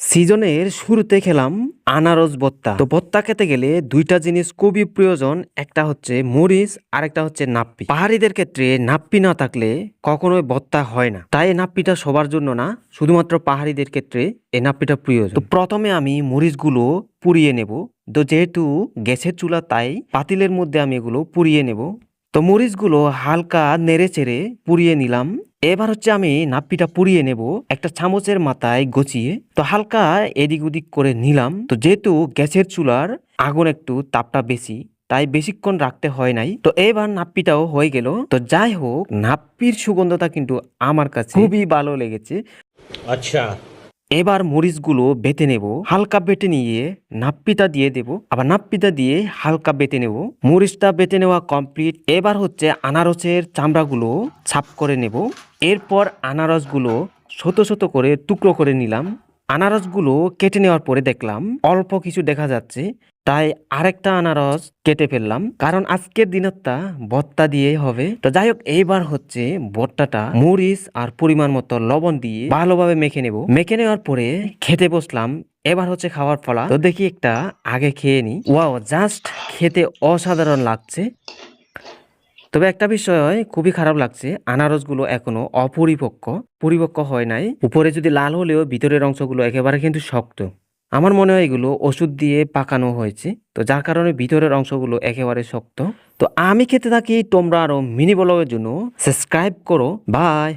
সিজনের শুরুতে খেলাম আনারস ভর্তা। তো ভর্তা খেতে গেলে দুইটা জিনিস খুবই প্রয়োজন, একটা হচ্ছে মরিচ আর একটা হচ্ছে নাপ্পি। পাহাড়িদের ক্ষেত্রে নাপ্পি না থাকলে কখনোই ভর্তা হয় না, তাই এই নাপ্পিটা সবার জন্য না, শুধুমাত্র পাহাড়িদের ক্ষেত্রে এই নাপ্পিটা প্রয়োজন। তো প্রথমে আমি মরিচগুলো পুড়িয়ে নেব। তো যেহেতু গ্যাসের চুলা, তাই পাতিলের মধ্যে আমি এগুলো পুড়িয়ে নেব। তো মরিচগুলো হালকা নেড়ে চেড়ে পুড়িয়ে নিলাম। এবার হচ্ছে আমি নাপ্পিটা পুড়িয়ে নেব একটা চামচের মাথায় গচিয়ে। তো হালকা এদিক ওদিক করে নিলাম। তো যেহেতু গ্যাসের চুলার আগুন একটু তাপটা বেশি, তাই বেশিক্ষণ রাখতে হয় নাই। তো এবার নাপ্পিটাও হয়ে গেল। তো যাই হোক, নাপ্পির সুগন্ধটা কিন্তু আমার কাছে খুবই ভালো লেগেছে। अच्छा। এবার মরিচগুলো বেটে নেব, হালকা বেটে নিয়ে নাপ্পিটা দিয়ে দেব, আবার নাপ্পিটা দিয়ে হালকা বেটে নেব। মরিচটা বেটে নেওয়া কমপ্লিট। এবার হচ্ছে আনারসের চামড়াগুলো ছাপ করে নেব। এরপর আনারসগুলো ছোট ছোট করে টুকরো করে নিলাম। আনারসগুলো কেটে নেওয়ার পরে দেখলাম অল্প কিছু দেখা যাচ্ছে, তাই আরেকটা আনারস কেটে ফেললাম, কারণ আজকের দিনেরটা ভর্তা দিয়ে হবে। তো যাই হোক, এইবার হচ্ছে ভর্তাটা মরিচ আর পরিমাণ মতো লবণ দিয়ে ভালোভাবে মেখে নেব। মেখে নেওয়ার পরে খেতে বসলাম। এবার হচ্ছে খাওয়ার পালা। তো দেখি একটা আগে খেয়ে নি। ওয়াও, জাস্ট খেতে অসাধারণ লাগছে। তবে একটা বিষয় খুবই খারাপ লাগছে, আনারসগুলো এখনো পরিপক্ক হয় নাই। উপরে যদি লাল হলেও ভিতরের অংশগুলো একেবারে কিন্তু শক্ত। আমার মনে হয় এগুলো ওষুধ দিয়ে পাকানো হয়েছে, তো যার কারণে ভিতরের অংশগুলো একেবারে শক্ত। তো আমি খেতে থাকি, তোমরা আরো মিনি ব্লগের জন্য সাবস্ক্রাইব করো। বাই।